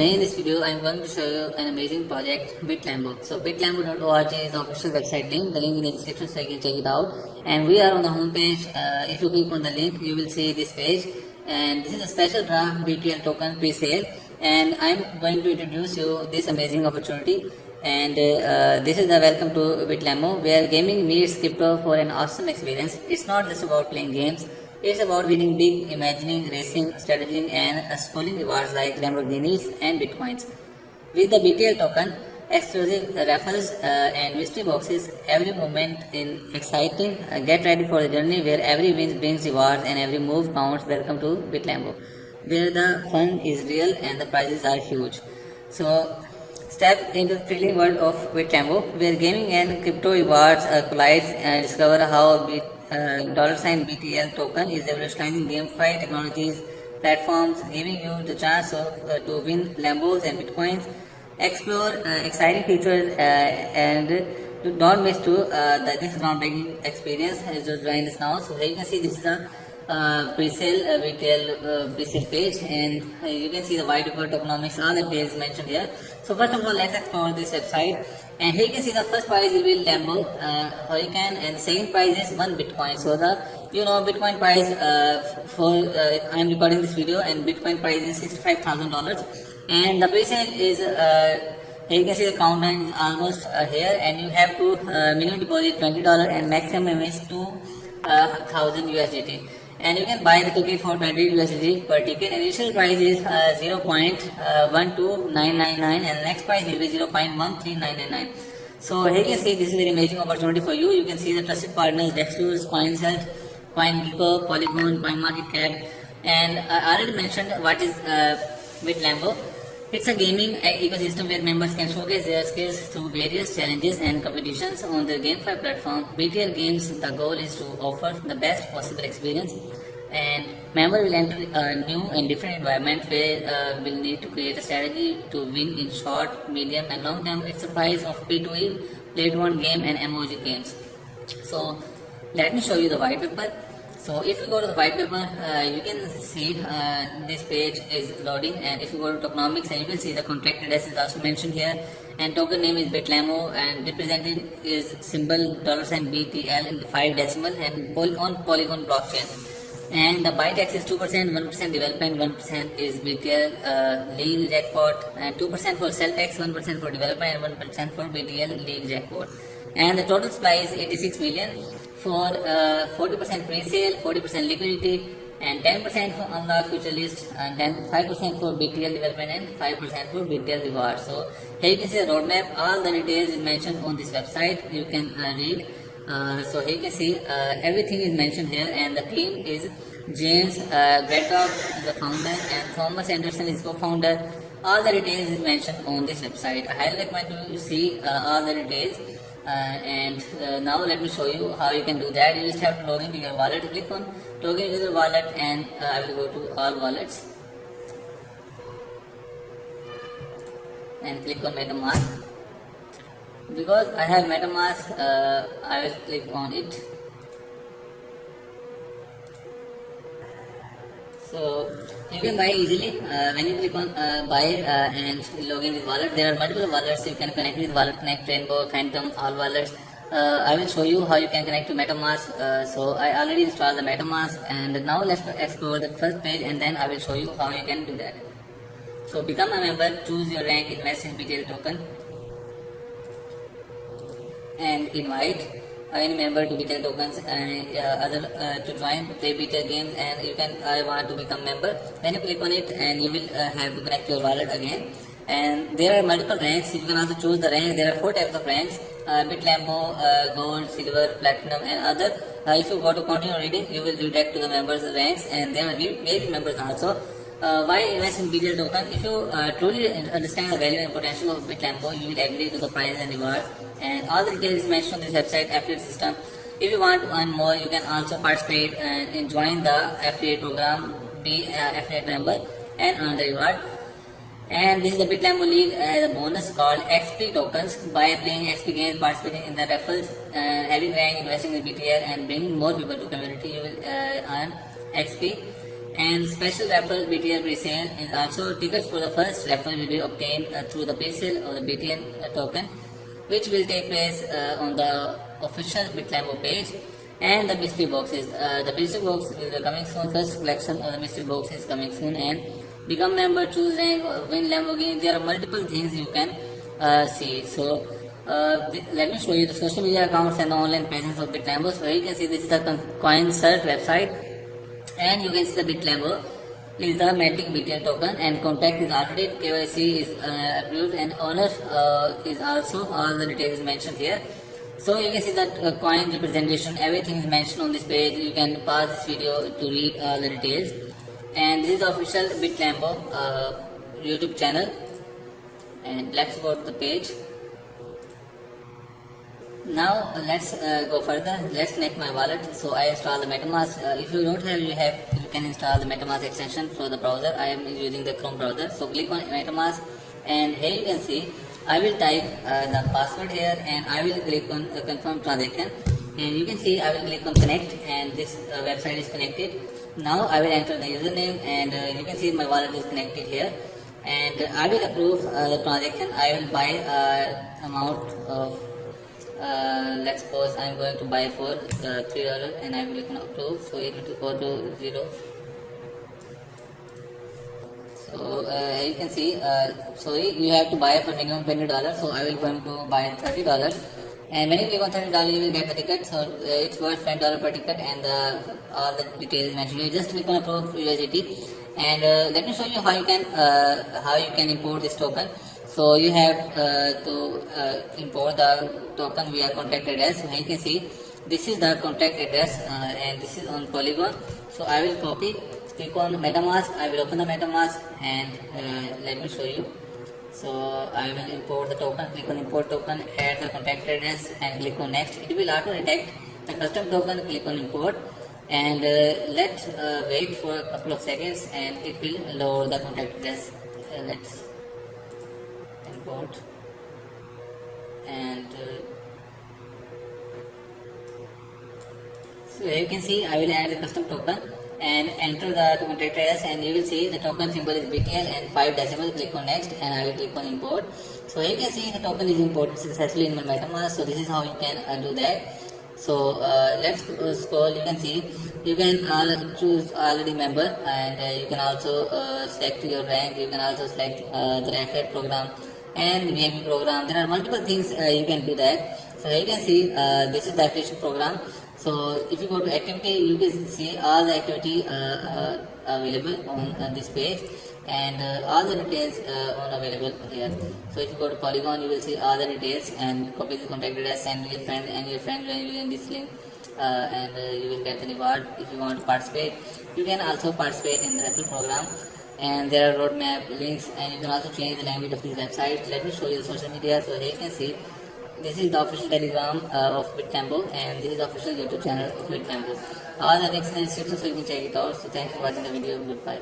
today in this video, I'm going to show you an amazing project, BitLambo. So bitlambo.org is the official website link. The link in the description so you can check it out. And we are on the home page. If you click on the link, you will see this page. And this is a special draft BTL token pre-sale. And I'm going to introduce you this amazing opportunity. And this is the welcome to BitLambo, where gaming meets crypto for an awesome experience. It's not just about playing games. It's about winning big, imagining, racing, strategizing, and scoring rewards like Lamborghinis and Bitcoins. With the BTL token, exclusive raffles and mystery boxes, every moment is exciting. Get ready for the journey where every win brings rewards and every move counts. Welcome to BitLambo, where the fun is real and the prizes are huge. So, step into the thrilling world of BitLambo, where gaming and crypto rewards collide and discover how $BTL token is revolutionizing GameFi technologies platforms, giving you the chance to win Lambos and Bitcoins. Explore exciting features and do not miss this groundbreaking experience. Just join us now. So here you can see this is a pre-sale retail pre-sale page, and you can see the white paper tokenomics, all the details mentioned here. So first of all, let's explore this website. And here you can see the first prize will be Lambo Hurricane, and the second prize is 1 Bitcoin. So the Bitcoin price I am recording this video, and Bitcoin price is $65,000. And the pre-sale is here you can see the countdown is almost here, and you have to minimum deposit $20 and maximum is 2,000 USDT. And you can buy the ticket for 20 USDT per ticket. Initial price is 0.12999 and next price will be 0.13999. So here you can see this is a very amazing opportunity for you. You can see the trusted partners Dexter's, CoinSearch, CoinGecko, Polygon, CoinMarketCap, and I already mentioned what is BitLambo. It's a gaming ecosystem where members can showcase their skills through various challenges and competitions on the GameFi platform. BTL Games, the goal is to offer the best possible experience, and members will enter a new and different environment where will need to create a strategy to win in short, medium, and long term. It's a price of P2E, play to earn game, and emoji games. So let me show you the white paper. So if you go to the white paper, you can see this page is loading, and if you go to tokenomics, and you can see the contract address is also mentioned here, and token name is BitLambo, and represented is symbol $BTL in 5 decimal and on Polygon blockchain. And the buy tax is 2%, 1% development, 1% is BTL legal jackpot, and 2% for sell tax, 1% for development, and 1% for BTL legal jackpot. And the total supply is 86 million for 40% pre-sale, 40% liquidity, and 10% for unlock future list, and then 5% for BTL development, and 5% for BTL reward. So here you can see the roadmap. All the details is mentioned on this website. You can read. So here you can see everything is mentioned here, and the team is James Gretov, the founder, and Thomas Anderson is co-founder. All the details is mentioned on this website. I highly recommend you see all the details. Now let me show you how you can do that. You just have to log into your wallet. Click on log into the wallet, and I will go to all wallets and click on MetaMask. Because I have MetaMask, I will click on it. So you can buy easily when you click on buy and log in with wallet. There are multiple wallets you can connect with: Wallet Connect, Rainbow, Phantom, all wallets. I will show you how you can connect to MetaMask. So I already installed the MetaMask, and now let's explore the first page, and then I will show you how you can do that. So become a member, choose your rank, invest in BTL token, and invite any member to BTL tokens and to join play BTL games, and you can I want to become member. When you click on it, and you will have to connect your wallet again. And there are multiple ranks. You can also choose the rank. There are 4 types of ranks: BitLambo, Gold, Silver, Platinum, and other. If you go to continue reading, you will redirect to the members' ranks, and there are VIP members also. Why invest in BTL token? If you truly understand the value and potential of BitLambo, you will agree to the price and rewards. And all the details mentioned on this website affiliate system. If you want to earn more, you can also participate and join the affiliate program, be an affiliate member, and earn the reward. And this is the BitLambo League as a bonus called XP tokens. By playing XP games, participating in the raffles, having rank, investing in BTL, and bringing more people to community, you will earn XP. And special referral BTL presale, and also tickets for the first referral will be obtained through the presale of the BTL token, which will take place on the official Bitlambo page. And the mystery boxes, the mystery box will be coming soon. First collection of the mystery box is coming soon. And become member, choose rank, win Lamborghini. There are multiple things you can see. So let me show you the social media accounts and the online presence of Bitlambo. So you can see this is the CoinCert website, and you can see the Bitlambo is the Matic BTL token, and contact is already, KYC is approved, and owner is also, all the details is mentioned here. So you can see that coin representation, everything is mentioned on this page. You can pause this video to read all the details. And this is the official Bitlambo YouTube channel. And let's go to the page. Now let's go further. Let's connect my wallet. So I install the MetaMask. If you don't have, you can install the MetaMask extension for the browser. I am using the Chrome browser. So click on MetaMask, and here you can see I will type the password here, and I will click on confirm transaction, and you can see I will click on connect, and this website is connected. Now I will enter the username, and you can see my wallet is connected here, and I will approve the transaction. I will buy amount of let's suppose I am going to buy for $3, and I will click on approve. So it will go to 0. So you can see, so you have to buy for minimum $20. So I will going to buy $30, and when you click on $30, you will get the ticket. So it's worth $10 per ticket, and all the details mentioned. You just click on approve USDT, and let me show you how you can import this token. So you have to import the token via contact address. So you can see this is the contact address, and this is on Polygon. So I will copy. Click on MetaMask. I will open the MetaMask, and let me show you. So I will import the token. Click on import token, add the contact address, and click on next. It will auto detect the custom token. Click on import, and let's wait for a couple of seconds, and it will load the contact address. Let's import, and so you can see I will add the custom token and enter the contact address, and you will see the token symbol is BTL and 5 decimals. Click on next, and I will click on import. So you can see the token is imported successfully in my MetaMask. So this is how you can do that. So let's scroll. You can see you can choose already member, and you can also select your rank. You can also select the affiliate program and VIP program. There are multiple things you can do that. So you can see this is the affiliation program. So if you go to activity, you can see all the activity available on this page, and all the details on available here. So if you go to Polygon, you will see all the details, and copy the contact address, send your friend, and your friend will use this link, and you will get the reward. If you want to participate, you can also participate in the referral program. And there are roadmap links, and you can also change the language of these websites. Let me show you the social media. So here you can see this is the official Telegram of Bitlambo, and this is the official YouTube channel of Bitlambo. All the links in the description, so you can check it out. So thanks for watching the video. Goodbye.